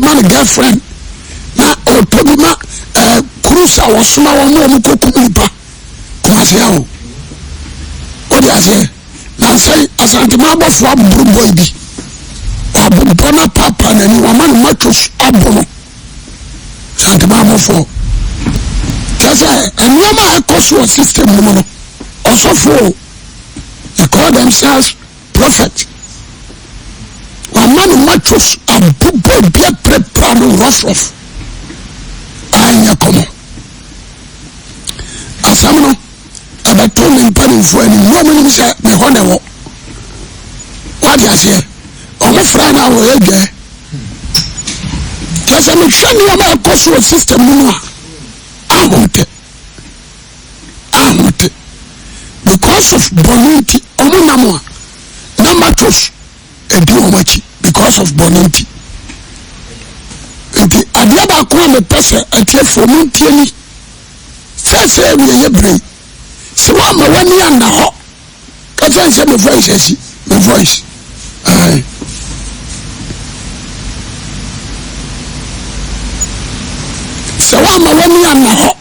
man girlfriend na otobi ma cruise was suma won ko kumipa kuma se o odi ase na say asante ma bofo aburu boy bi aburu na papa na ni wa man machos abono asante ma bofo kasa enoma ekoso system no also for they call themselves prophet. One man machos and people be problem rough. I come. As I know, about 2 million penny for any woman say the honor. What do you say? I'm a friend now, again. Just a machine about a coastal system. I want it. Because of bonity, omunamo, na machos, and do much because of bonity. And the Adiaba Kwame Pesa at your Fomuntiani says, we are brain. So I'm a 1 year now. Because I said the voice. So I'm a 1 year now.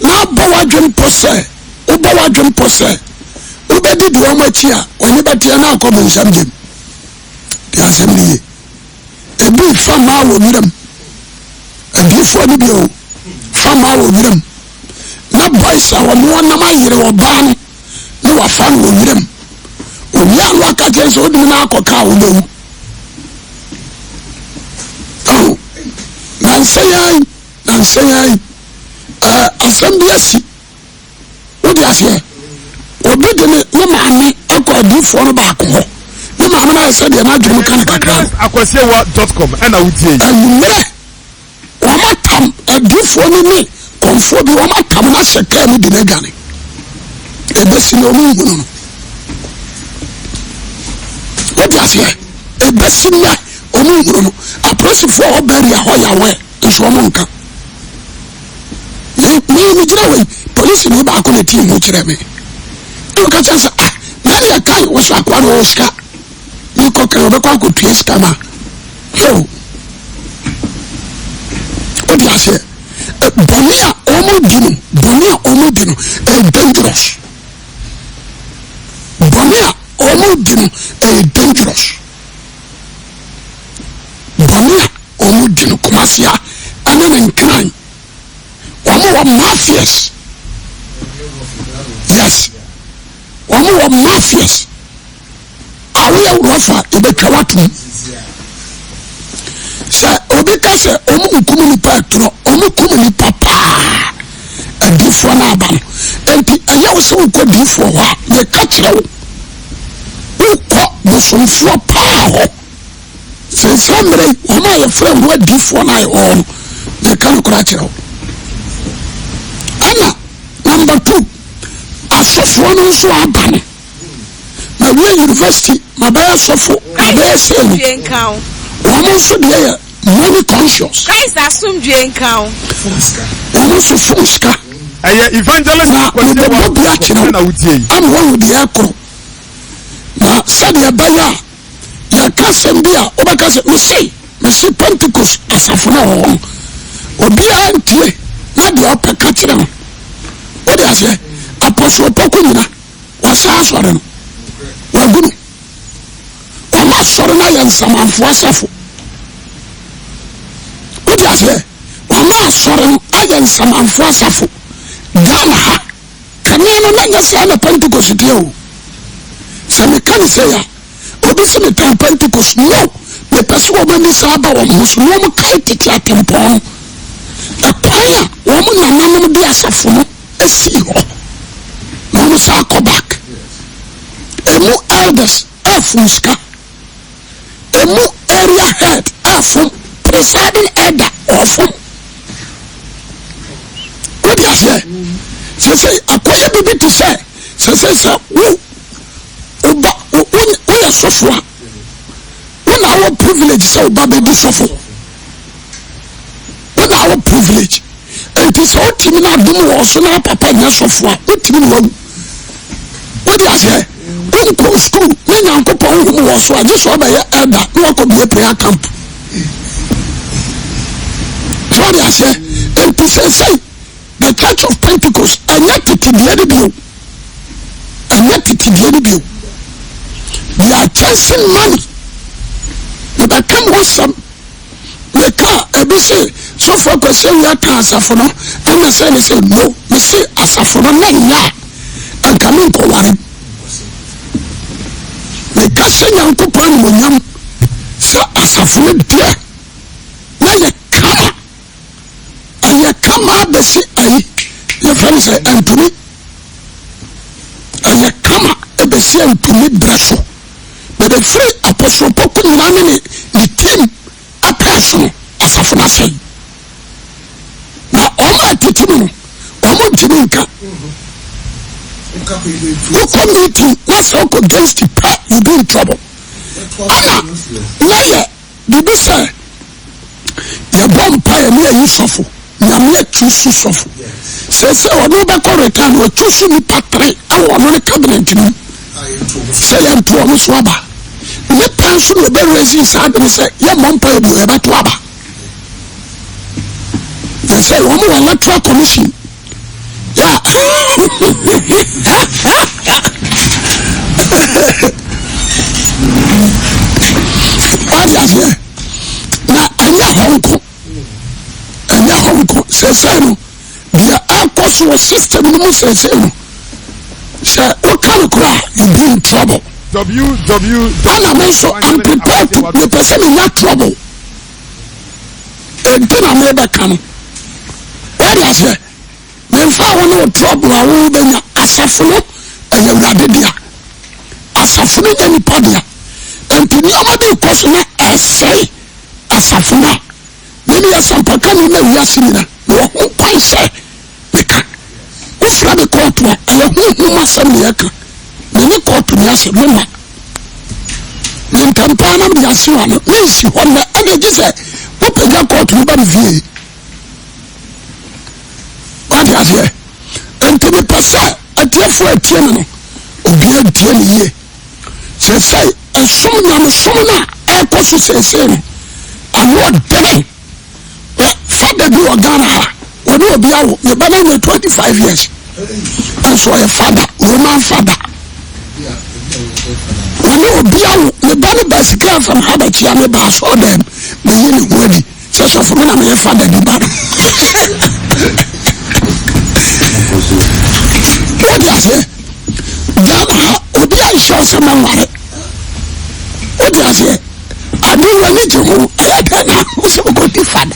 Now, Bawadjum Posse. Ubawa jumpo se ubedi di omachia onibatia na akobo nsamjem di assembly ebi fama wo miram ebi fo ni bio fama wo miram na boys awo mo na mayire wo ban ni wa fan wo miram o ya wa ka je so di na akoka wo do oh nan sayai assembly si Odiase obedene no maame akodi fo no ba ko no maame na say de na dwem kan kakra akwasiawa.com ana wutie amure o matam adifo ni ni konfo bi o matam na seka mu di na gane ebesi no mu no Odiase ebesi na o mu no aprosi fo obari ahoyawe nso mo nka me jira we police ni ba ko le ti mu kire me e ka chansa na ya kai wo so akwa no ska ni ko ka be kwa ko tieska ma yo o dia se bonia omo dino dangerous bonia omo dino dangerous bonia omo dino kumasia anen crime were mafias. Yes. Were mafias. Away rougher in the Kawatu. Sir, Obeka said, Omukumuni Patro, Omukumuni Papa, and different album. And I also could do for what the catcher who caught the sun for power. Say, somebody, my friend, what different I own the Kanokracho. Number 2, asofo no so aban na we university mabaya sofo abaya selu enkan womo so de money conscious Christ assume du enkan womo so fuska aye evangelist Akwasi Awuah na wutie am wo de akro na sadia baya ya kasembia obakase mesi Pentecost asafo na wo obi antie na de opeka kire no Odiase apostle pokumina wasa sore no wagunu wala sore na yansamanfo asafo Odiase wala sore no ayansamanfo asafo Ghana ha kania no na nyase na Pentecost dio se me kan se ya obi se me tan Pentecost no me peso o mani saba wo muso no mo kai tete atempon akwaya wo mo nanam bi asafo no see ho no sa go back emu elders afuska emu area head afum presiding elder ofum what do you say akoya bibi to say wo we sofo when our privilege say oba be sofo when our privilege and it's all team na dum wo so na papa nya sofo a utimi wo what do you say when go school when yankopon wo so a je so ba ya elder wo ko be prayer camp So they say, and to say, the Church of Pentecost, and yet it is very blue. And yet it is very blue. They are chasing money. They become awesome. They can't ever say, so for a say we are Asafono, and I say, no, we say Asafono, and come in for one. They can't say, Uncle Pan, when you say Asafono, dear. Now you come, and you come out the sea, your friends say, and to me, and you come out the sea, and to me, Brasso. But the free apostle Pokum Lamini, the team, a person, Asafono say. Now, all my teaching, almost Jiminka. You come meeting, let's walk against the path, you be in trouble. Anna, liar, did you say? You bomb pioneer, you suffer. You are choose to suffer. Say, or no back or return, or choose me patry, I want on a cabinet. Say, I'm to a swabber. Let person will be raising and say, your mom pay you about Wabba. They say, woman, electoral commission. Yeah. What is it? Now, and your Hong Kong says, the alcohol system says, say, what kind of cry? You be in trouble. I'm prepared to be person in that trouble. And then I'm never coming. What is it? When I no trouble, I will be Asafono and you are there. Asafono and Padia. And to nobody person I say Asafono. Maybe as some Pacano, we are seeing that. No one say, who from the court, who must send me a car. Many court to me as a woman. Then Campana, we are seeing one. Yes, you want the energy say, what the court to be view. What is here? And to be passed, a tear for a tear, or be a tear year. Say, a summoner, a person say, I'm not dead. Father do a Ghana, when you be out, you're better 25 years. And so a father, Roman father. When you be out, the better best care from Habit Yamaba saw them, the yearly wedding. Such a woman, I'm your father, the bad. What is it? Ghana, Odia shows someone money. What is it? I do religion, I don't know who's a good father.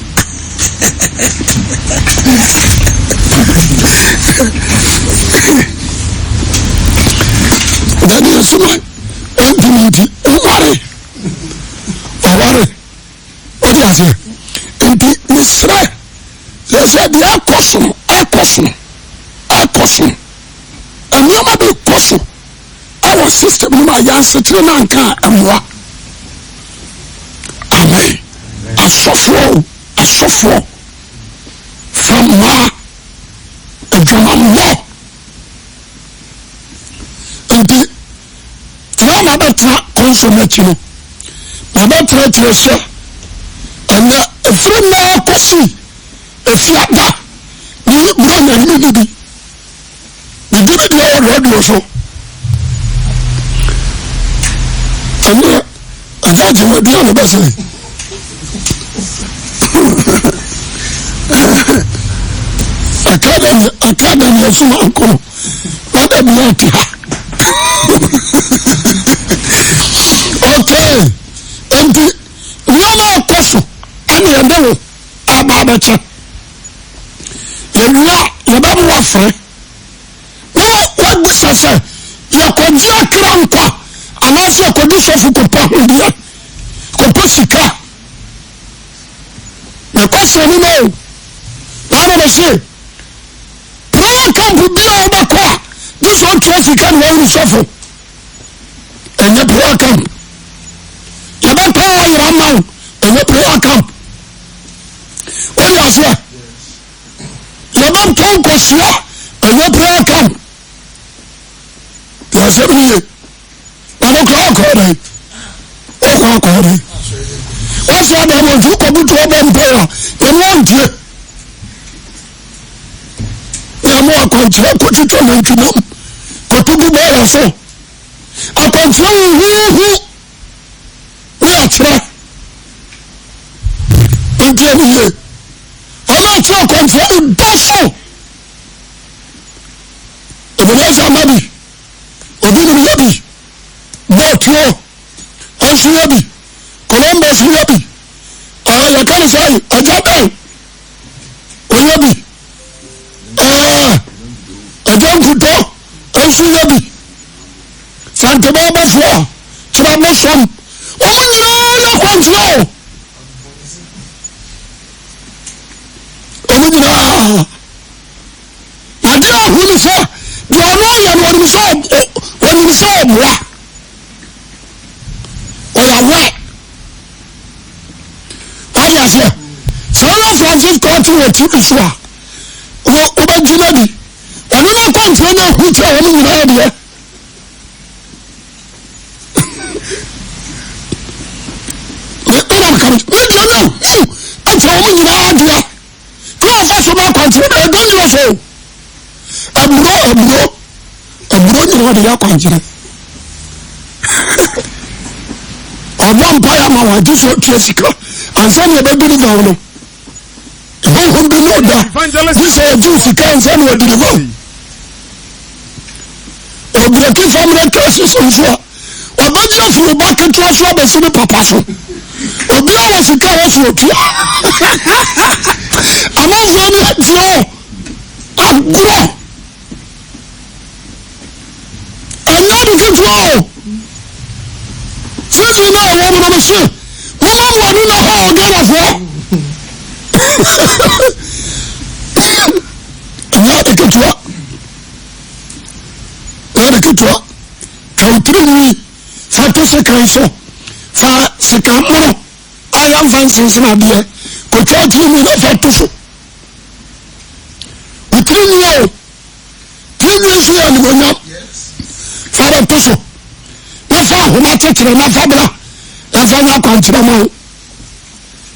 That is someone empty, worry. What is it? Empty, Miss Ray. They said, the air caution. And you might be caution. Our system, my young citizen, and moi. Amen. I suffer from moi and from more. And the one better consummate you. My better treasure. And a free more coffee. If you are that, you bring a new baby. You do it now, Lord, also. And I thought you would be on the best. Academy of Uncle, what a block. Okay, and the normal person, and you know about it. You don't want free. No, what this I say, you could just cramp, and also condition for Copa, Copa. The question you know, what do I say? Prayer camp will be over car. This one traffic can run suffer. And the prayer camp. You don't power your mouth and the prayer camp. What do you say? You don't talk or swear and the prayer camp. You say me. You don't talk all day. What's all day? What's all day? You come to a prayer. You want to. akwankyerɛ kɔtwitwa nantwinam kɔto gu bɔɔla so akwankyerɛ huhuhu ne akyerɛ nti ani yie ɔno akyerɛ akwankyerɛ ne da so ebeneza ama bi obi nim yɛ bi bɔɔtuo ɔnso yɛ bi columbus yɛ bi yɛka ne sɛ agya bɛn ɔyɛ bi agya nkutɔ ɔnso yɛ bi santema abɔfoɔ kyerɛ abɔsɔm ɔmo nyinaa yɛ akwankyerɛ ɔmo nyinaa ade ahu ne sɛ deɛ ɔno ayɛ no ɔnim sɛ ɔboa ɔyɛ awɛ ɔde aseɛ sɛ ɔyɛ francisco ate wɔ tv so a wobɛgyina bi ɔno no akwankyerɛ no ahu kyerɛ ɔmo nyinaa deɛ ɛnam kam media no ahu akyerɛ ɔmo nyinaa deɛ kɔ ɔfa so no akwankyerɛ no ɛdɔnyɛ so aburo nyina ɔde yɛ akwankyerɛ ɔbɔ mpaeɛ ama wɔagye so atua sika ansa ne ɛbɛduru ma wo no ɛbɛhom bi ne ɔda gye sɛ ɔgye sika ansa ne ɔdiri ma ɔbrɛki famrɛ kɛse so nso a ɔbɛgye afiri ba ketewa so abɛsi ne papa so obia wɔ sika wɔ so otua amanfoɔ ne adeɛ agorɔ ɛnyɛ de ketewa o season na ɛwɔ mu no me se moma mmoani na hɔ ɔghanafoɔ ɛnyɛ de ketewa ɛnyɛ de ketewa fa wo tirinwi fa to sekan so fa sika mmono a yɛmfa nsensene adeɛ kɔtwa tirinwi na fa to so wo tirinwi o tirinwi so yɛ animonyam fa bɛto so na fa ahoma kyekyere na fa bra na fa nyɛ akwankyerɛ ma wo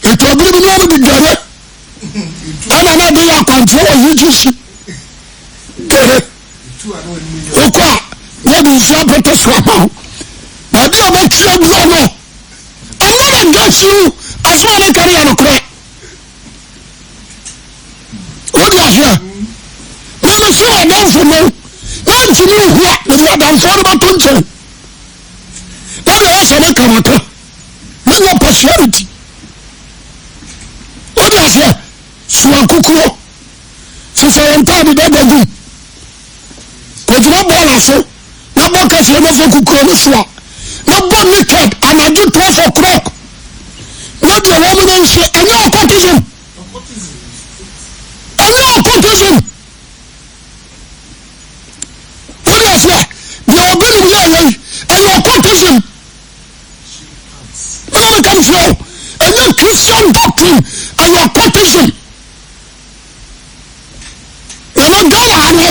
ɛtɔ abiri bi ne ɔmo de dware ɛna na de yɛ akwankyerɛ wɔ yigye hyi dware wokɔ a na de nsu apɛtɛ so ama wo na de a bɛkyerɛ gurɔ no ɛna na nka hyiw aso a bɛkare yɛ nokorɛ wode ahwɛ mene sɛ ɔdamfo no na ntimi nhua mede adamfoɔ no bɛto nkyɛn na de ɛsɛ ne kamaka menya partiality wode aseɛ sua kukuo sesɛ yɛ ntaade dada gum kɔgyina bɔɔla so na bɔ kaseɛ na fa kukuo no so a na bɔ naked anadwo 12 o'clock na deɛ wɔ mu no nhyɛ ɛnyɛ occultism ɛnyɛ occultism wode aseɛ deɛ obi nim yɛ yɛi ɛyɛ occultism ɛna meka no frɛ wo ɛnyɛ Christian doctrine ɛyɛ occultism ɛna Ghana ha no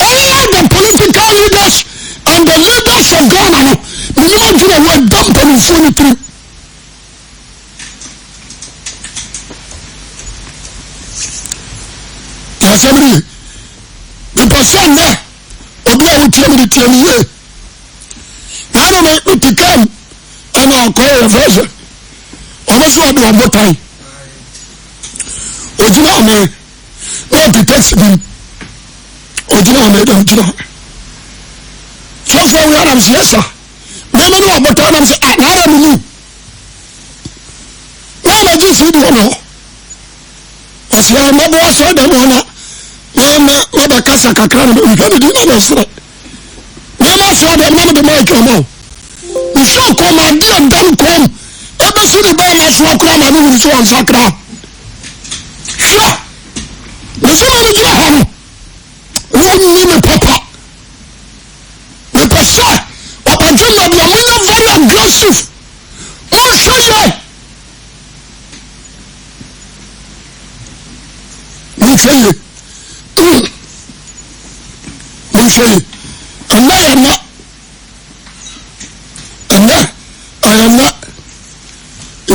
all the political leaders and the leaders of Ghana no menim adwene wo ɛda mpanimfoɔ no tirim yɛasɛm ne ye mepɛ sɛ nnɛ obi a wotie me de tie me yie na ano mete kam ɛna ɔkɔɔ yɛ fɛ sɛ ɔbɛ sɛ ɔde ɔbotan ogyina ɔmɛ na ɔte taxi bi ogyina ɔmɛ dɛ ogyina sɔfoɔ wo adam sɛ yɛsa mɛmɛ ne ɔbotan nam sɛ naara me mu na ɔmɛgye fii deɛ no ɔsɛ mɛboa sɛ dɛm ɔna mɛbɛkasa kakra no mehwɛ ne din na bɛserɛ mɛmafoɔ dɛm na mede maaka ma wo nhyɛ kɔm ade adam kɔm ɛbɛsi ne bɛɛma soɔ kora ma ne wuru sɛ ɔnsakra hwɛ mɛsɛ ma no gyina hɔ no wonyi me papa mepɛ sɛ ɔbadwe ma bia monyɛ very aggressive monhwɛ yɛ monhwɛ ye monhwɛ ye ɛnɛ yɛnɛ ayɛnɛ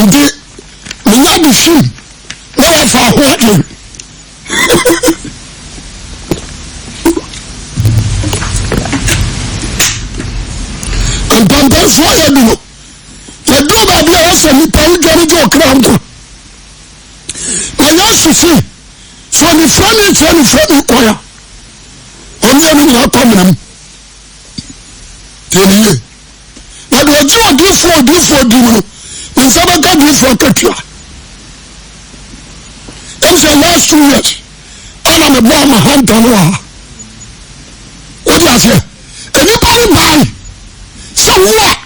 nti menya de hwim na wafa ahoɔden jo kramto na yesu si so ni frani oya oni ani na kwamnam teniye na do jo difo di mu nsaba ka difo katua in the last 2 years ana me bo mahanta no a what you say anybody buy so what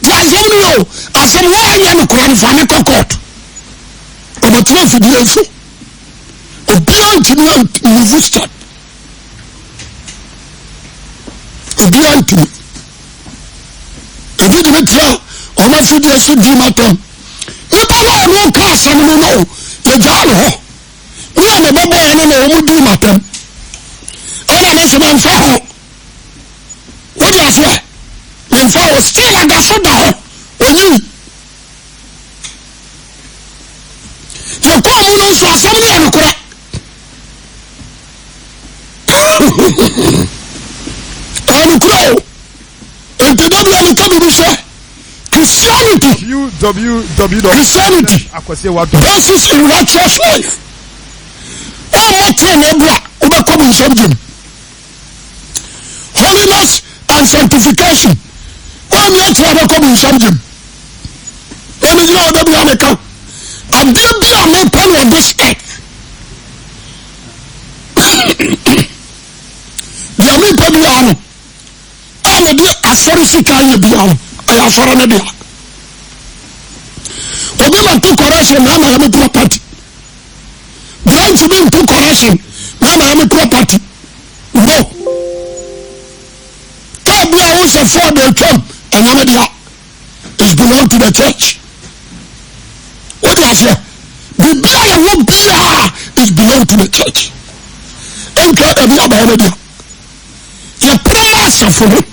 Jazomio, I said, why are you crying for a court? Over 12 years, a beyond to me, resisted. A beyond to me. A bit of it, or my food is a dimaton. People are no cast and no, the Jalo. We are the Baba and no dimaton. And I was a man for what you say? And so still I got some down on you. You come on so assembly and correct. And crow. And to them you come to say Christianity. Christianity. Basis in righteous life. Oh what you come in something. Holiness and sanctification. I'm not trying to come in something. And you know that we are making. I'm being a man on this earth. The American Biano. I will be a solicitor Biano. I have for an idea. Obama took correction, now I am a property. Blind to me took correction, now I am a property. No. Tabia was a for the term. And it belongs to the church. What do I say? It belongs to the church. And God will be about it. Your prayers are for me.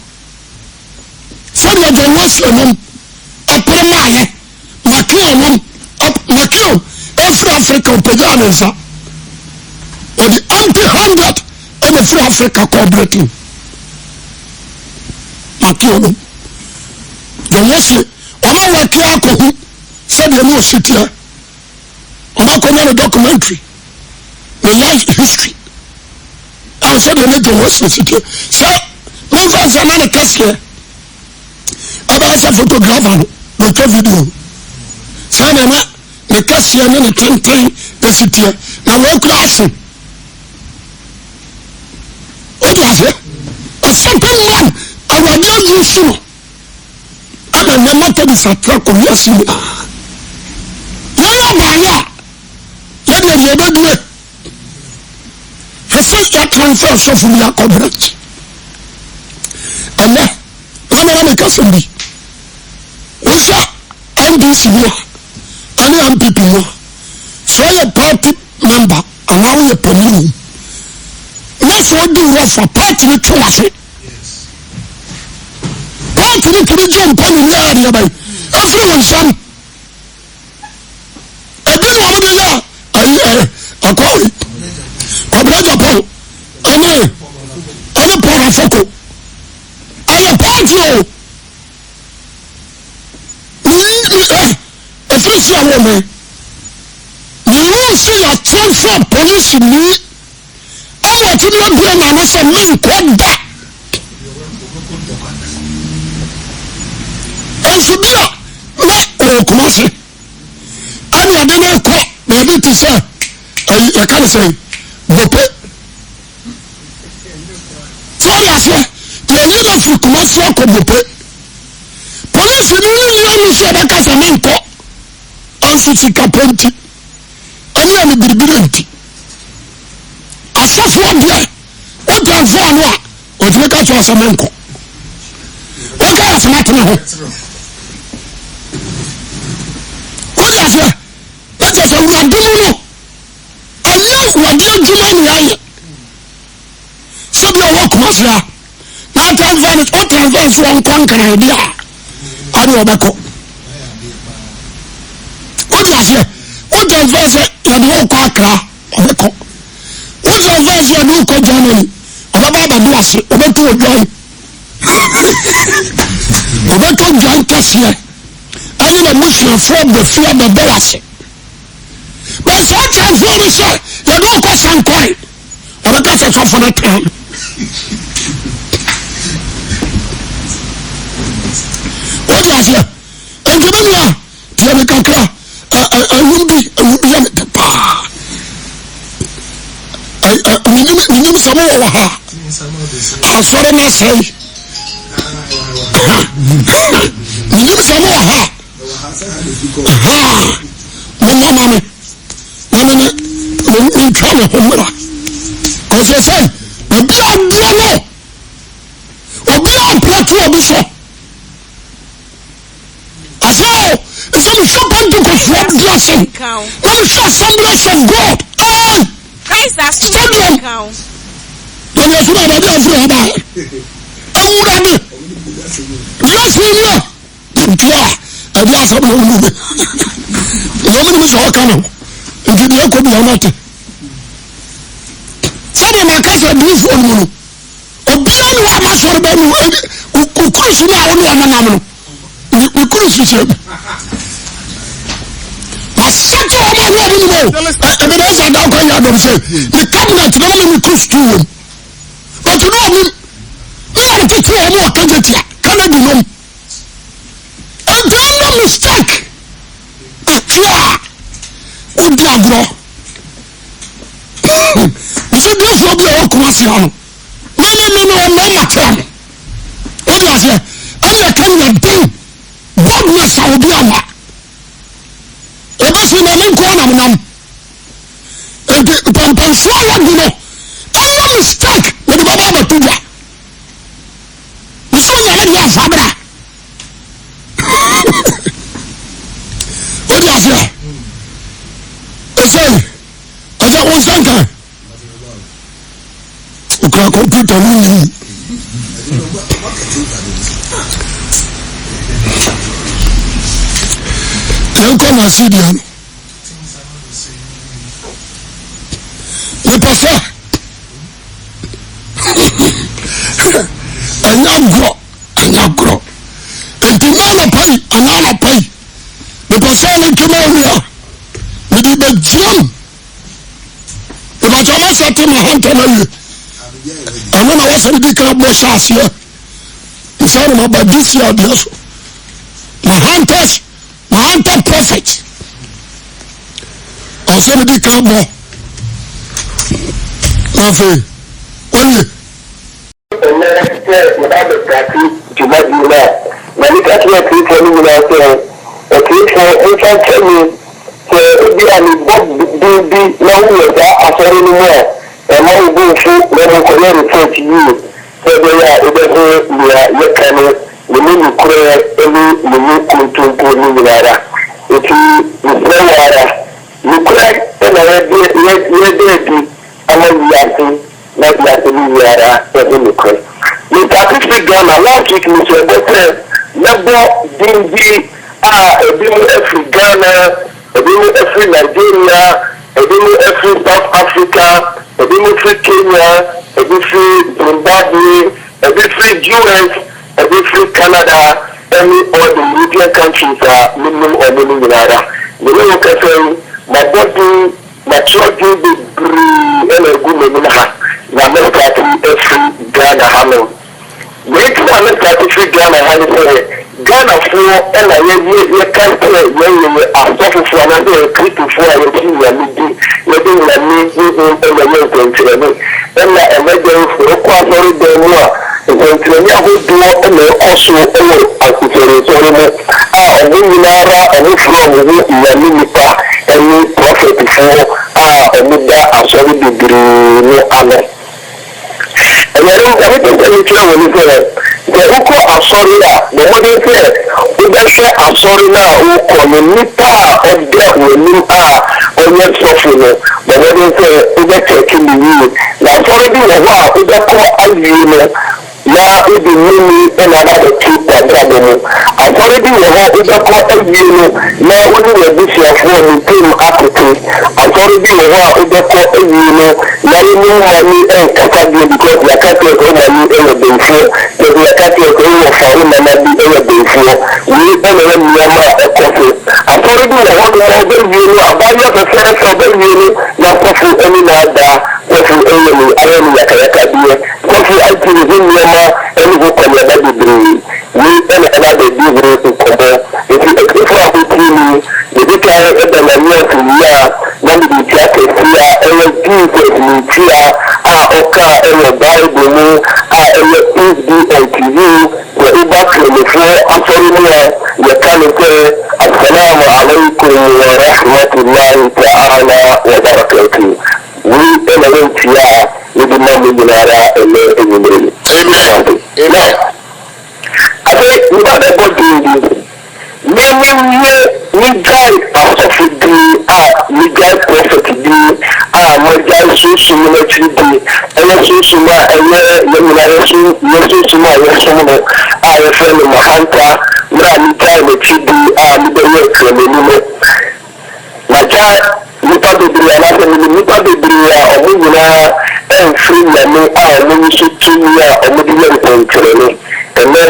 For the Muslim, a prayer, Makio, every African Pajanesa, or the empty-handed of the free Africa cooperating. Makio. The Muslim, Oba wake alcohol, said the no city. Oba come on a documentary, the life history. I said the major Muslim city. So, move as a man a cashier. Oba as a photographer, no video. So, the cashier and the canteen, the city. Now, walk laughing. What was it? A simple one, I was just useful. And the matter is a track of your sin. Yaya Maya, Yaya Yabadi, has such a transfer so from your coverage. And then, I'm a cousin. What's that? MPC, any MPP, so a party member, and now you're per minimum. That's what do you for party with trust. To the Christian family area by everyone son. I don't know what I call it. A brother Paul. I'm a poor photo. I'm a party. A Christian woman. You will see a transfer police in me. I want to know when I was a man called that. Should be a Kumasi. And I don't know, maybe to say, I can't say, Bope. So I say, the leader for Kumasi or Bope. Police in only say that as a man call, and Sisi Kaponti, and I am a brilliant. As such one day, what can follow, or take out as a man call. Okay, as a matter. That is a word, and you are doing Jumani. So the work was there. Now, transfer what transfers one conquer idea. And you're back. What does it? What transfers your new conqueror of the court? What transfers your new court Germany? About the glass, about to a joint. About to joint us here. you the Muslim from the fear the Dawasi. But so can for me say, you don't go some coin. Or the gas of for the town. What do you say? And give me a Tiabika, I will be the bar. I knew some more. I saw them say. You some more. Mamma, in trouble. Because I say, a beyond Diano, or beyond Plateau of Bishop. I say, some shop and took a swap dressing. I'm sure some blessing God. Christ has stood count. Then you should have a deal for about it. Yes, we know. I just have no movie. Nobody was all coming. And give you a copy of it. Some of my cats are due for you. A beyond what much for the baby who cruise now only an animal. We cruise him. My second of my word anymore. Evidence I don't care what say. The cabinet don't let me cruise to him. But you know him. No, to two or more cannot be known. And then no mistake. What do I grow? You see, this will be a Kwasiano. No, matter. What do I say? And they come and think, what must I be a man? It was in a link one of them. And the forward, you know, and no mistake with the Baba Tuja. You saw your lady Fabra. What do I say? I said, what's that guy? Okay, computer room. Then come and see them. The pastor. And now grow. And tomorrow pay, another pay. The pastor and tomorrow. We did the gym. If I told us to MAHANTA, and when I was a big boss last year, he said about this year, MAHANTA prophet. I said, big more. Nothing. Only. And then without the practice, to not do that. When you catch me a people living out there, a people, you can tell me. Ebi ani bɔ bi na wuyɛ saa asɔre no mu a ɛma wo bu nso na mo kɔyɛ report yie sɛ ɛbɛyɛ a ɛbɛho nea yɛka no ne mu nokorɛ ne ne mu kontonko no nyinara eti nsɛ wɔ ara nokorɛ ɛna yɛde adi ama wiase na wiase no nyinara ɛho nokorɛ mepatisi Ghana last week nso ɛbɛsɛ yɛbɔ din bi a ebi mu afiri Ghana ebi mu efiri Nigeria, ebi mu efiri South Africa, ebi mu efiri Kenya, ebi efiri Zimbabwe, ebi efiri US, ebi efiri Canada, any all the European countries are minimum or minimum nyinara. The way you can say, my body, my children, the breed, and a good name ha. Na America to efiri Ghana hano. The way America to efiri Ghana hano say. Ghana for and I can't say when asɔfo for another Christian for a routine and letting me and the young to me. And I imagine for a quarter of the war, and to me, I would do and also as the ceremony. And we are a new from the Minita and we prophet for a Muda as a degree no honor. And I don't have to the Uko Asorina, the modern say, Udasha Asorina, Uko, Nipa, or that will or yet suffering, the modern say, Udaka can be you. Now, already a while, Udako Alvino, now it be me and another two Padrabo. I've already a while, Udako Alvino, now only a bishop for me, Tim Apathy. I've asɔre bi wɔ hɔ a wobɛkɔ awie no na ne mani nkasa bio because yɛaka kyerɛ sɛ womani ɛyɛ bɛnfoɔ yɛde yɛka kyerɛ sɛ wowɔ fa wo nana bi ɛyɛ bɛnfoɔ wei ɛna yɛ nneɛma a ɛkɔ so asɔre bi wɔ hɔ no ma wobɛwie no abayeɛ fɛfɛɛ sɛ wobɛwie no na kɔfo ani na adaa kɔfo ɛyɛ no ayɛ no yakayaka deɛ kɔfo akyiri ho nneɛma ɛne ho kɔneɛma bebree wei ɛna ɛna bɛdi were nkɔmmɔ nti ɛkɛfo a wotiri mu yɛde ka ɛda na nyɛnso wie a na mede tia kɛse a ɛyɛ Jesus ne ntia a ɔka ɛwɔ Bible mu a ɛyɛ peace be unto you na woba kremfoɔ asɔre mu a yɛka no sɛ assalamu alaikum wa rahmatullahi ta'ala wa barakatuh wei ɛna yɛntia a yɛde ma mo nyinara ɛnɛ anwummere amen afei nipa bɛbɔ dindi Many guys are suffering a guy prophet be a my guy so soon actually be and so soon and I friend MAHANTA now me guy actually be the work my guy nipa bebree anase nipa bebree a ɔmo nyinaa ɛmfiri nyame a ɔmo nso tumi a ɔmo de yɛ mpɔnkyerɛne ɛnɛ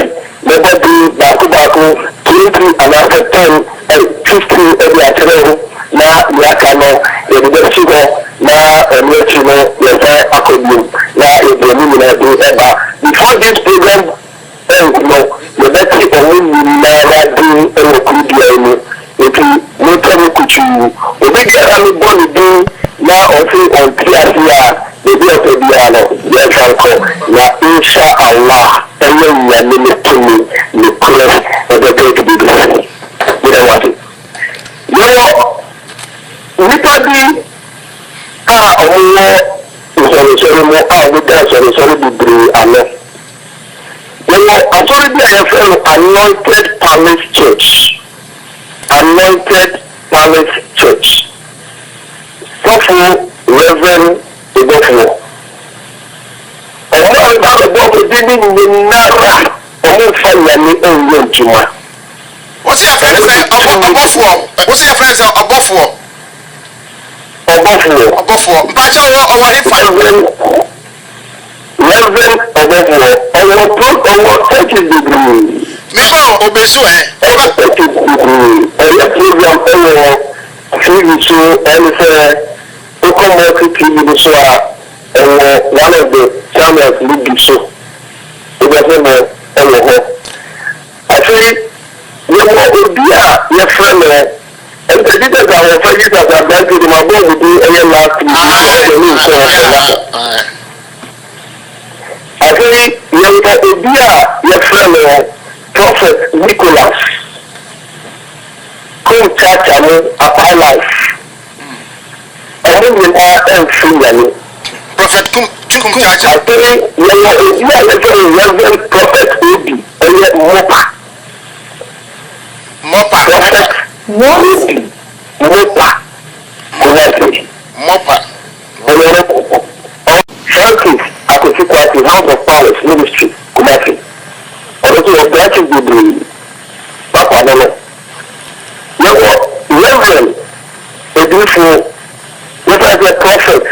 mɛbɔde baako 20 anase 10 50 ɛde akyerɛ ho na yɛaka no yɛde bɛsi hɔ na ɛno akyi no yɛsan akɔbiom na yɛde ɔmo nyinaa de ɛba before this program end no yɛbɛte ɔmo nyinaa de ɛwɔ kurudua mu nti motor no kutu obi biara no bɔ ne din na ɔse ɔnte ase a ebi ɔsɛ biara no yɛfa nkɔ na insha Allah ɛyɛ nyame ne tumi ne korɛ ɛbɛbɛ de bibi yɛdɛ wate yɛwɔ nnipa bi a ɔmowɔ nsɔresɔre mu a ɔmeda nsɔresɔre bebree ano yɛwɔ asɔre bi a yɛfrɛ no Anointed Palace Church. Anointed Palace Church. Sɔfo Reverend Ebofo. Ɔmo aba Ebofo di ni nyinara ɔmo nfa nyame ɛnyɛ ntoma. Wosi yɛ fɛn sɛ ɔbɔfoɔ. Wosi yɛ fɛn sɛ ɔbɔfoɔ. Ɔbɔfoɔ. Mpakyɛ ɔwɔ ne fa. Reverend Ebofo. Ɔwɔ churches bebree. Mifa obezu ɛyɛ program ɛwɔ TV so ɛne sɛ okɔmɔ TV no so a ɛwɔ one of the channels no bi so ɛgbɛsɛ no ɛwɔ hɔ afei yɛwɔ obi a yɛfrɛ no ɛntɛdidɛ sɛ wɔfa yi sɛ abrante de ma bɔ wo din ɛyɛ last week ɛne nsɛ afei yɛwɔ obi a yɛfrɛ no Prophet Nicholas Kum Chachamu Upper Life ọmọ nyinaa ẹnfiri yẹn Prophet Kum Chacha àtẹ̀lé yẹn wọ ebi a yẹ fẹ́ Reverend Prophet Obi ẹ̀yẹ Mopa Prophet Obi Mopa Kumasi Mopa ẹ̀yẹ Francis Akwasi House of Palace Ministry Kumasi. Ọ̀rọ̀ wọ branches bebree pápá nínú. Yẹ́wọ̀ Reverend Edinfo yẹ́fẹ́ sẹ́ prophet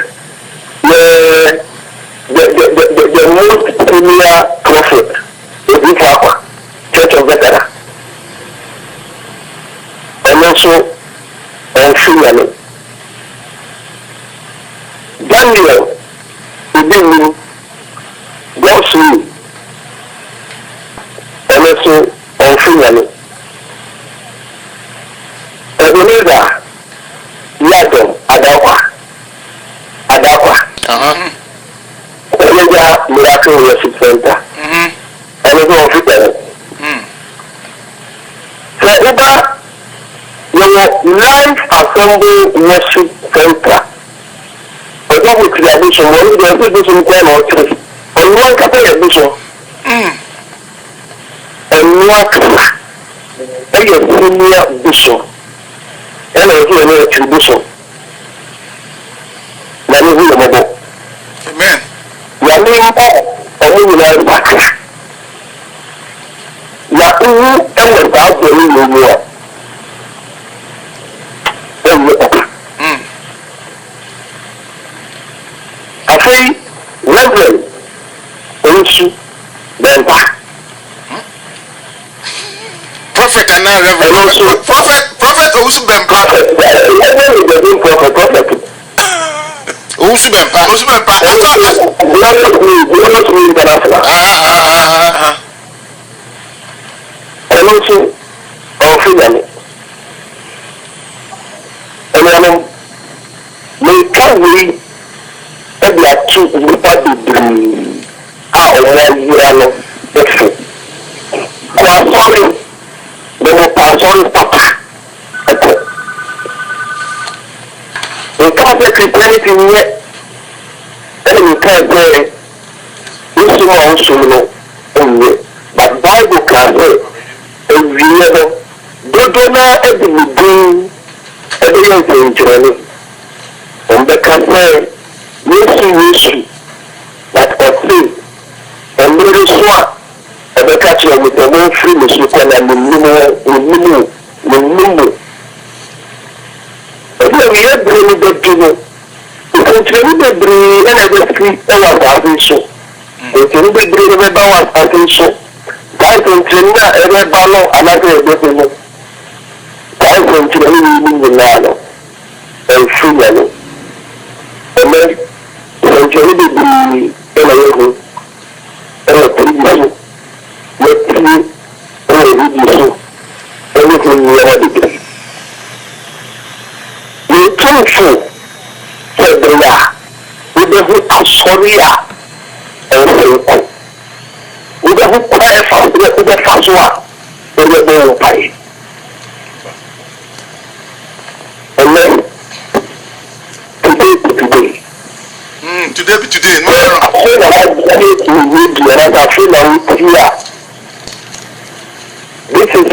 the most senior prophet Edinfo Akwa Church of Veteran. Ẹ̀mọ́ nso ọ̀nfìyàní. Daniel Edinmu Gọ́sùlù. And so on Finland. Ebenezer Yadom Adakwa. Ebenezer Miracle Worship Center. And so on Finland. So Uba, Life Assembly Worship Center. Ọjọ́ wo ti àbísọ̀ wọ́n ní ìdíyẹ tó ti ń kọ́ ọ̀nà ọ̀tún. Ọ̀nà wọn kápẹ́ àbísọ̀. Ẹ̀nua kama ẹ̀yẹ senior bishop ẹ̀na ẹ̀sìn ẹ̀nua ẹ̀tì bishop yàrá ìwé yẹn bọ̀ yàrá ìwé ọmọ nyinaa ìbàkà yàrá ìwé ẹ̀wọ̀ bàbá ní ìlú a ẹ̀yẹ ọ̀ka say Reverend Osu Bemba. Prophet and now Reverend. Prophet Osu Bemba. Reverend is the same prophet. Osu Bemba. Glorious me international. And also Finally. And may come we every two the our 1 year exit. Sorry, they will pass on papa. We can't say Christianity yet. And we can't say this is also but Bible can say every year don't know every everything on the cafe, yes, that I see, and there is one, and the catcher with the one free machine and the minimum. But then we have been the dinner. It's a little and I just see our show. It's a little bit about our show. That's in China, every ballon, another everything. That's in China, and free. And then, eventually, the everything we ever did. We thankful for the law. We don't sorry and thankful. We don't cry for the first one. We don't pay. And then, today. No. I feel like I feel like this is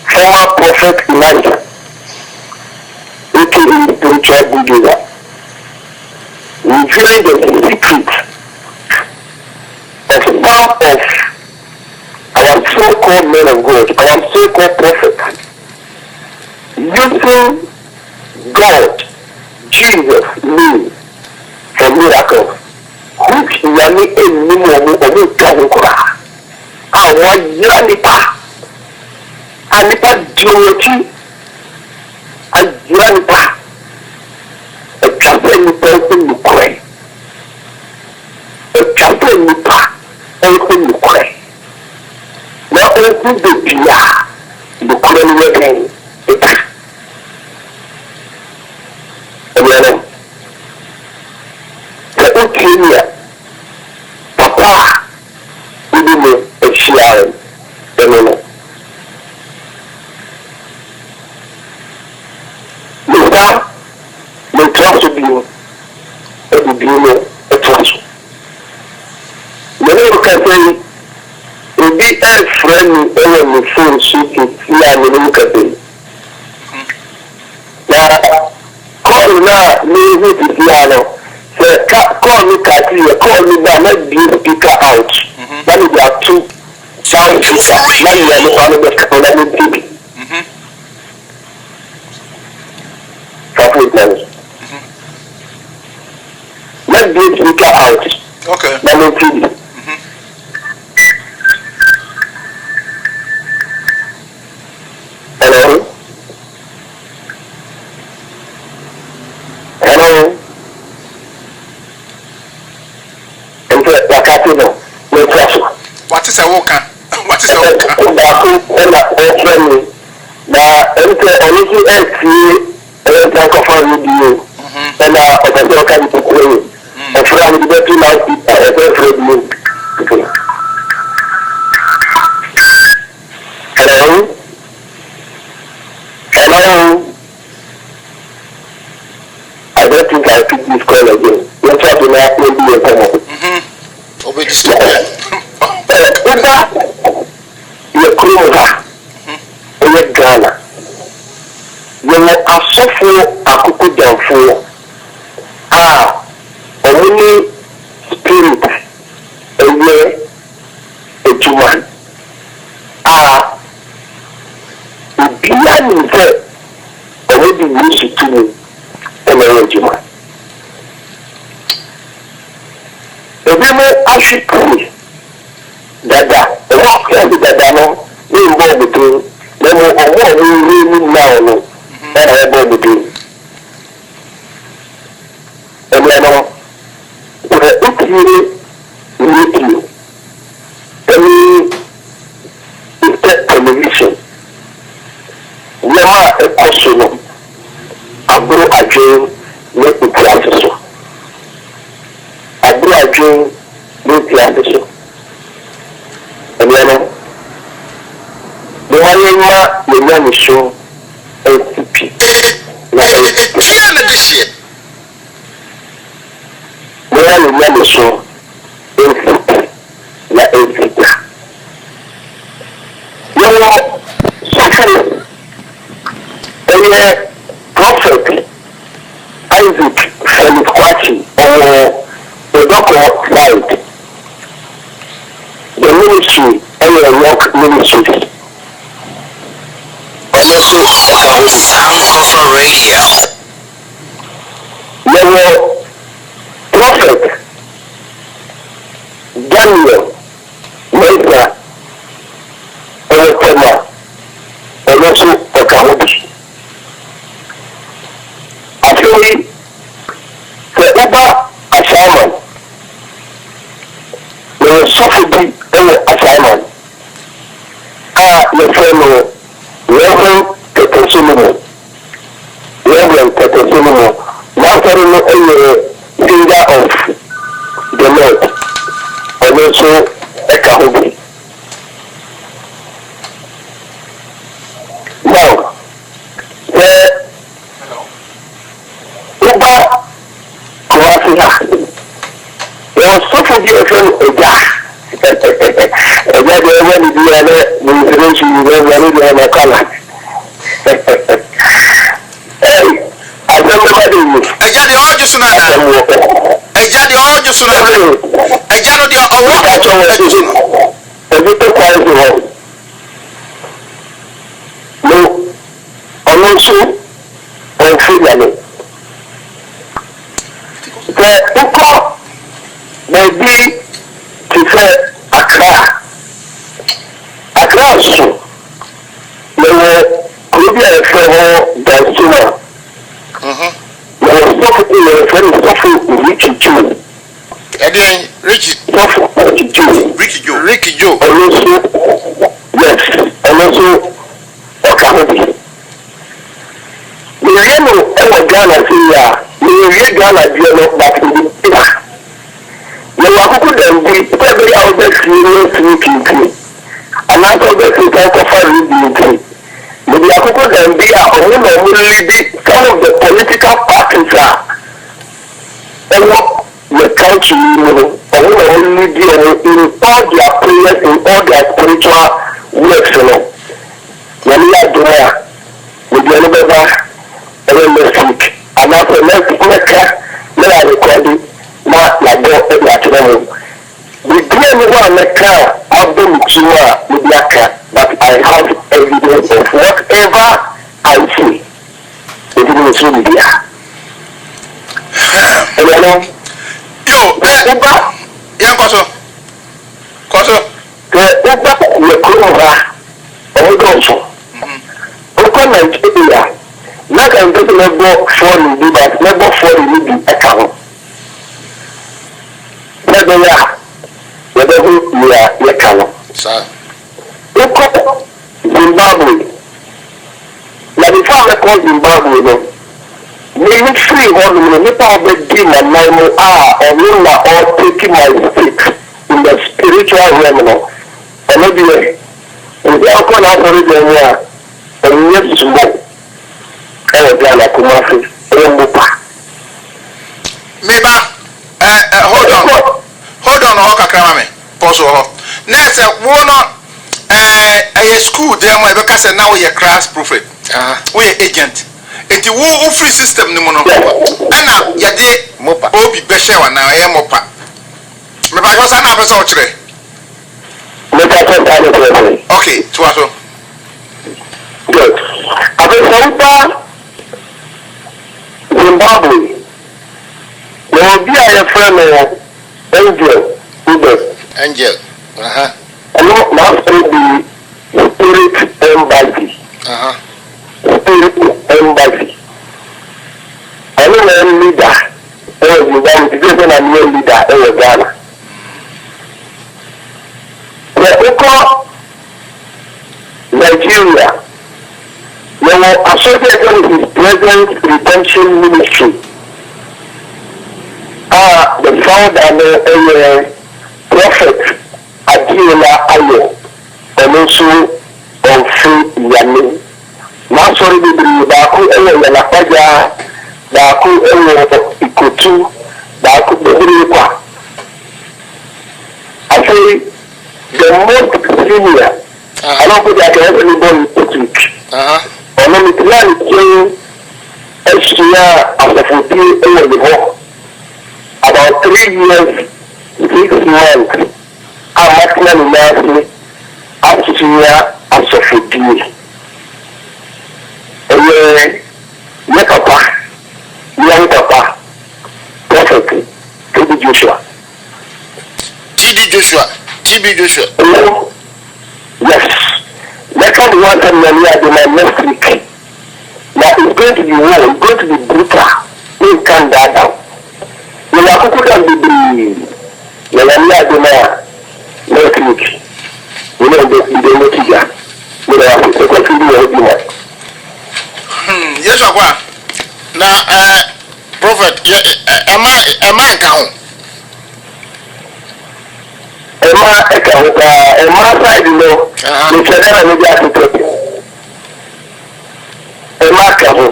former prophet Elijah, aka spiritual builder, revealing the secret of some of our so-called men of God, our so-called prophets, using God, Jesus' name for miracles, which Yami and Nimo of Kazukura. I want Yanipa, Anipa Duty, and Yanipa, a captain person you pray, a captain you pa, anything you pray. Now, open the Pia, the Korean again, Kenya, Papa, we didn't a sharing, the trust to be a trust. Many can say, if be a friend over the phone, she can see and look at it. Now, call now, me to piano. Call me Katia, call me now, let me speaker out. That is our 2 sound speakers. Now you are not on the Catholic TV. Let me speaker out. Okay. Let me TV. Hello? Hello? What is a walker? What is a walker? Hello? Hello? I don't think I'll pick this call again. Let's have to now maybe a comment. Obey this. You're closer. You're Ghana. You're a software akuku downfall. Only spirit a year a human. Beyond himself already used to me and a human. worship me. Dada, walk every dada no, we involve between them or what we really now no, and I involve between. And then if you meet you, television, Yama a question of Abu Ajay, make the answer. Abu Ajay, make the answer. And then the one you know, show NCP. The one you know, show NCP. La NCP. Prophet Isaac Akwasi Awuah the doctor died. The ministry and the work ministry. Sound of a radio. There were prophet Daniel Mesa and also Okamubi. Actually, the Uber assignment, there was something in the assignment. The fellow Reverend Tetesunumo, now telling a finger of the Lord, and also Okamubi. Now, the Uber Croatia, there was so for the friend Oja. And then when the ministration is very color. Hey, I remember the maybe to say Accra so there were maybe a fellow Dansuma. There was something very suffering Ricky Joe. Again, Ricky Joe. And also, yes, and also Okamubi. The Reno and Ghana here, the Ghana deal back in the paper. The Wakuku then be every other serious meeting. And after the African reading, the Wakuku then be a woman some of the political parties are the country, only deal in all their prayers, in all their spiritual works. When we are doing with the other next week, and after next week, when I record it, not like that. We didn't want to car of the Mujua with that car, but I have evidence of whatever I see. It is media. And you know, the Uber Nigeria, not I'm getting number 4 in the but number 4 in the account. Whether you are Zimbabwe. Now before I call Zimbabwe, maybe 300 people of the demon or taking my stick in the spiritual realm. And maybe they are going to have and yes, smoke. And they are like Kumasi, hold on, pause. Next, a school there, my because now we are class prophet, we are agent. It's a free system, no more. And now, Yade, Mopa, Obi Beshaw, now I am Mopa. Maybe I was an episode. Okay, Twato. Good. Zimbabwe. There will be a friend of Angel Uber. angel. And now the spirit embassy. Spirit embassy. I know a leader. I'm a leader in Ghana. The Nigeria, they were associated with his present redemption ministry. The founder, Prophet Adiola Ayo, and also of Free Yami. Masori Bibri, Baku Yanapaja, Baku Ikotu, Baku Bibri. I say the most senior. I don't think I can ever be put it. And then it's not saying SCR after 14 years before. About 3 years, 6 months, I'm actually nasty SCR after 14. And then, Papa, young Papa, Prophet, TB Joshua. TB Joshua. Yes. That's what we want to know next week. Now it's going to be war, it's going to be brutal. We can't die down. We are going to be next week. We know the we are going to do Yes, Akwasi. Now, Prophet, am I count? Emma side, you know, the children are maybe at the Emma Cabo.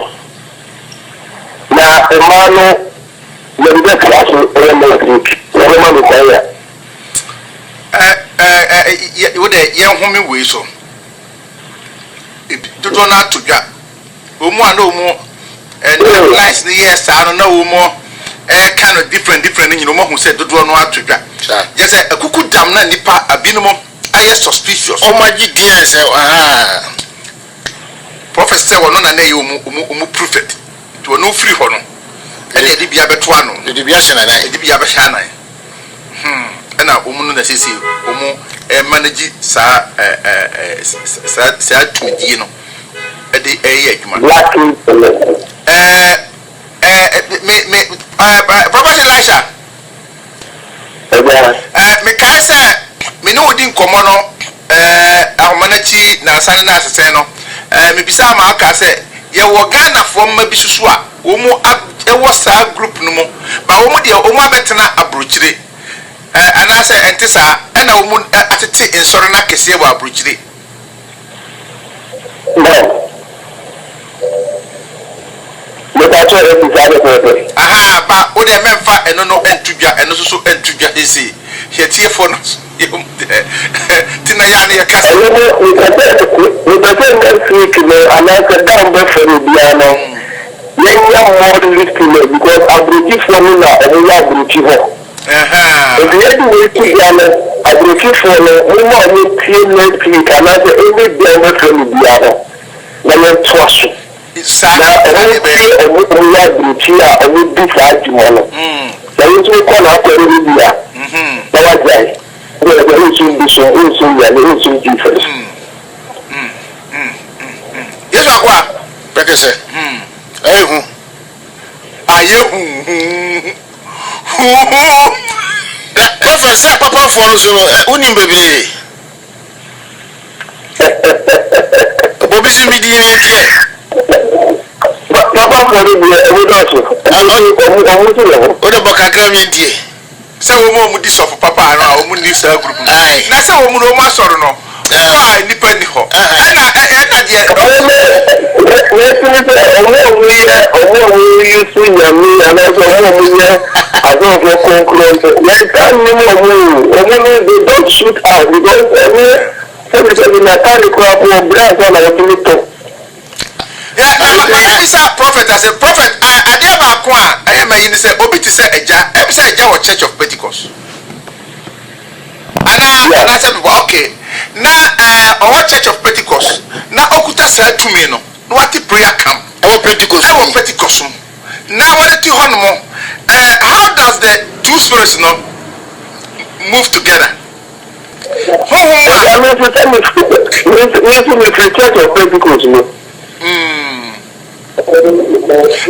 Now, Emma, the best class of next week. Emma Mukaya. With a young woman, we so. If you don't know to get, no more, and nice, yes, I don't know more. Kind of different, you know, who said, don't know to get. Yes, a cuckoo damn nipa a binimo. I am suspicious. Oh, my dear, say, Professor, one on a name, prophet. To a no free honor. And it be a betuano, the deviation, and I be a bashana. And a woman that says, a manager, sad to me, you know, at the Prophet Elisha. Me say me no din komono ahomanachi na asane na asese no me bisa ma aka say ye wo Ghana from ma bisusu a wo mu e wo sa group no mu ba wo mu de wo mu abetena abrochire ana say ente sa na wo mu atete ensoro na kese bo abrochire aha ba o de memfa eno no entudwa eno so entudwa esi he tie phone tina ya ne kasa we can next week and I can down back for the piano. More listening because abruti formula and we are abruti ho. If you do it together, abruti formula, we want to see next week and I say every day back for the piano. Then trust you. Now, we are abruti and we do fight tomorrow. So it's we call out the media. That's right. We are going to do so. We are going to do first. Yes, Akwasi. Pekese. Prophet say papa for so unim baby. Bobi si mi di ni die. Papa for the we do so. O de bokakra mi die. Say wo mu di so for papa no a wo mu ni sa group. Na say wo mu no ma soro no. Ah, nipa ni ho. Na de don't shoot out because prophet as a prophet. I never qua. I am in say obi to say eja. Em say eja wa Church of Pentecost. And I said okay. Now our Church of Pentecost. Now okuta say to me no. What prayer camp? Our Pentecost. Our Pentecost. Now what it on more? How does the two spirits no move together? I mean, to tell me, Church of Pentecost, no.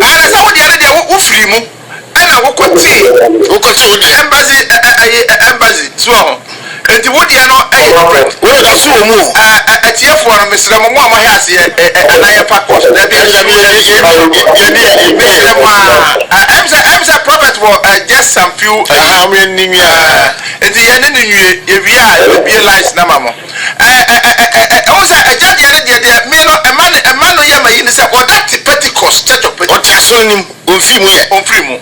Ah, so what the other day, who free mu? And I will continue. Embassy, so. And the wood, you know, what a so move. A tear for Mr. Mamma has here, and I packed. I'm a prophet for just some few. How many? At the end of the year, if we are realized, Namamo. Also, a judge, a man, a man, is what that Pentecost Church of Pentecost. What is on free.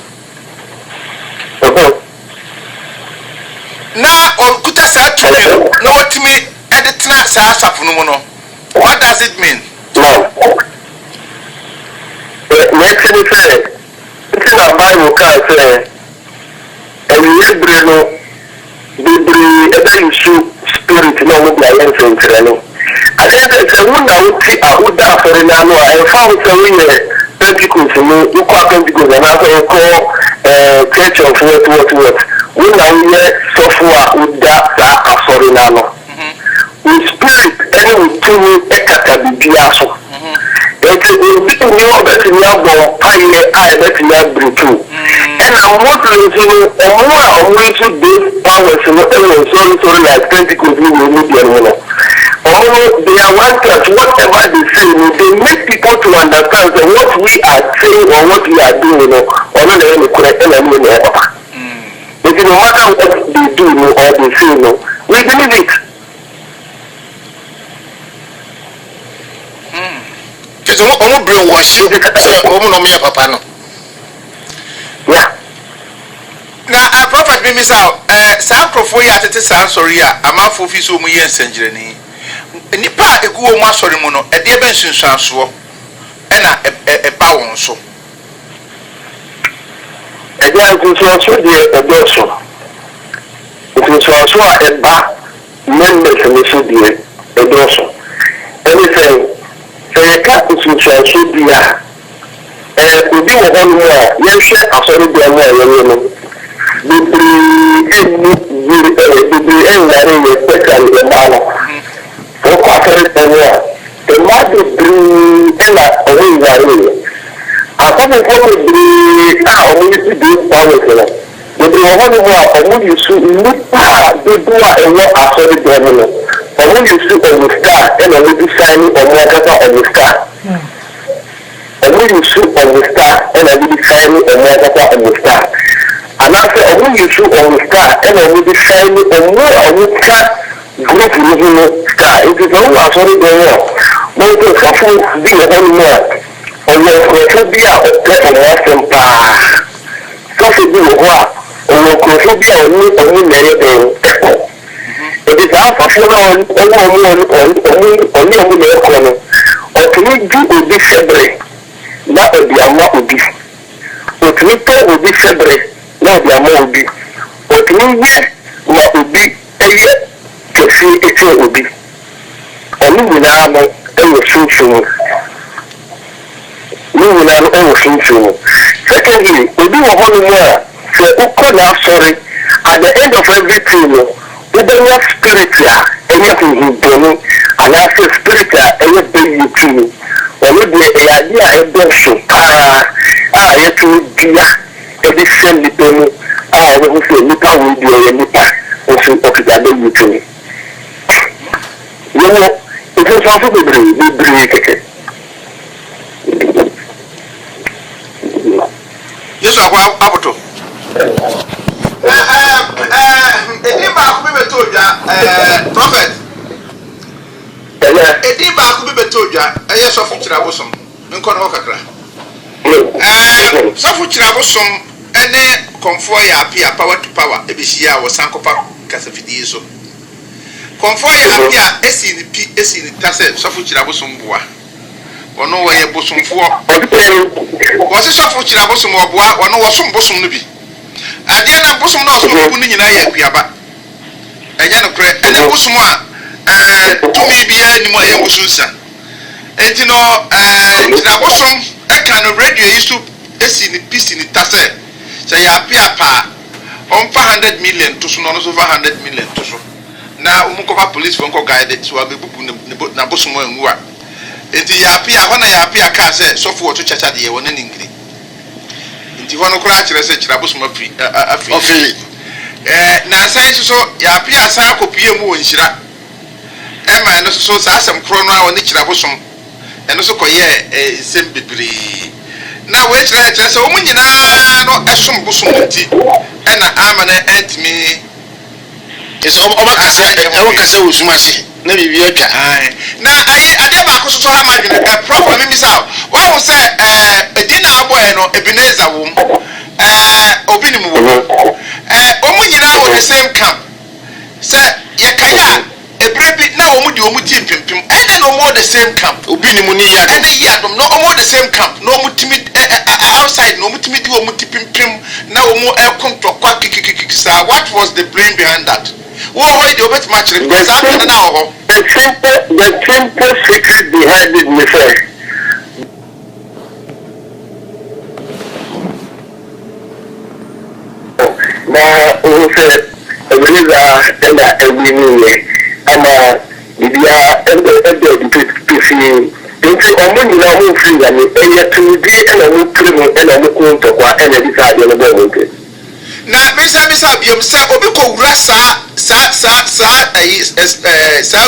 Now, on Kuta said to me, no, what to me, editing us as a phenomenon. What does it mean? No. Next thing is, it's in a Bible can say, and you bring the issue spirit, no, by anything. I said, it's a woman I would die for an annual. I found some Pentecost, you call Pentecost, and I call Church of what. When I so far with that sorry now. With spirit, and with two Ekatabiaso. It will be new that you have born, I bet you have been too. And I'm wondering, I'm going to do powers and sorry, like Pentecost, you will need your winner. They are one church, whatever they say, they make people to understand that what we are saying or what we are doing, or not the correct enemy. It no matter what they do or they say, we believe it. Because I'm bring worship. Papa. Yeah. Now, a prophet be miss out. Some prophet at the sorry, a man for his own years and journey. Nipa a good one sorry mono, a dear benson so, and a power so. Again, it is also a dorsal. It is also a back members and it should be a dorsal. Anything, a cat is also be a be a whole more. Yes, I saw it there. The might be I thought it was only to do power. But the one who are only you should look at the door and not after the governor. Or when you see on the star and only be shining on the water on the star. And when you shoot on the star and only be shining on the water on the star. And after when you shoot on the star and only be shining on more on the star group star. It is all after the governor. But the suffering be a whole more. On your be out of Western Park. So do what? On your Crophobia only married them. It is half of only the corner. Or to me, do will be February. That will be a more will be. Or to me, will be February. That will be a more will be. Or to me, what will be a year to see it will be. Only we now know a social. We will not overthink you. Secondly, we do a whole more. So, who could not sorry at the end of everything, we don't have spiritual, anything you do, and after spiritual, anything you do. Or maybe a idea of worship. Yet to be a different little, we will say, look how we do a little, also of it, I don't do it. You know, it is also the break. Yes, I will up to. Prophet. Ediba could be told ya, a yes of Chirabosum, in Conocacra. Some Chirabosum, any confoy appear power to power, Ebisia or Sancopa Casafidiso. Confoy appear S in the Tasset, Sofu Chirabosum bois. Or no way a bosom for. Was a Sofu Chirabosum or bois, or no some bosom to be. I dare not bosom no putting in a piaba. I can't pray, and a bosom. To me be any more emotions. And you know, I was some kind of radio issue in the piece in the Tasset. So I appear on 500 million to so over 100 million to so. na umukofa police for nko guide so abebubu na bosomo anwu a enti ya pia ho na ya pia ka se sofo wo to chacha de ye wona ningiri enti ho no kura kire se kira bosomo afi na sai so ya pia sa akopie mu wonhira ma no so sa asem kro no a woni kira bosom eno so koye sem bibiri na we kire se o munyina no esom bosom nti na ama na entimi eso oba kase usumase na bibi aka na aye ade ba ko so ha ma dwene problem mi sa wa wo se edina aboy no Ebeneza wo obi ni mu wo omu nyina wo the same camp se ye kaya ebrebi na omu di omu ti pimpim ene no mo the same camp obi ni mu ni ya ene ya dom no omu the same camp no omu timi outside no omu timi di omu ti pimpim na omu kontokwa kikikikisa. What was the brain behind that? What why the obet match because after now the simple secret behind it me say na o say Ebeneza and every new ama bibia ebe nti omo nyina mo free ya ni eya tudi ena mo primo ena mo kontokwa ena di sa de no bo mo na bisa biom se obi ko wura sa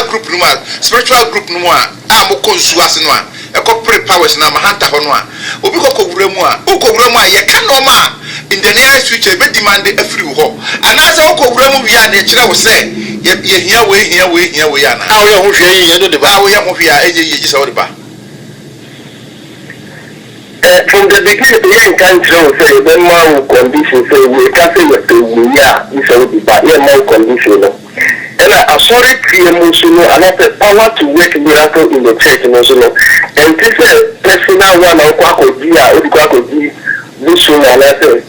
group no spiritual group no a mo konsu ase no a eko pre powers na mahanta ho no a obi ko wura mu a ye ka no ma in the near future be demand afri ho ana se ko wura mu bia na kire wo se ye hia we ana a wo ye ho hwe yin ye no de ba a wo ye ho hwe a enye ye ji se wo de ba. From the beginning, the country say the man condition say we can't say we are this will be bad. Yeah, man condition. And I sorry to emotional and I said power to work miracle in the church emotional. And this is personal one of Kwako Dia, Kwako Di, this one and I say,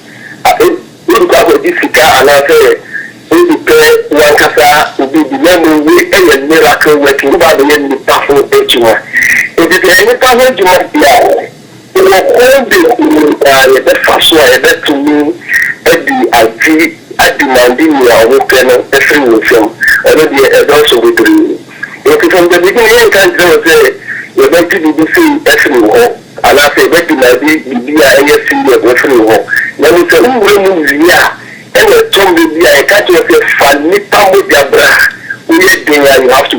Kwako Di Sika and I say, we prepare one kasa to be the memory we any miracle working about the end of powerful ejuma. It is any powerful ejuma. The first one to me at the Mandini or every film already also with the from the beginning you can say you're going to be saying every home and I say that might be every home. Now we say we and a tomb I catch yourself funny with your bra. You have to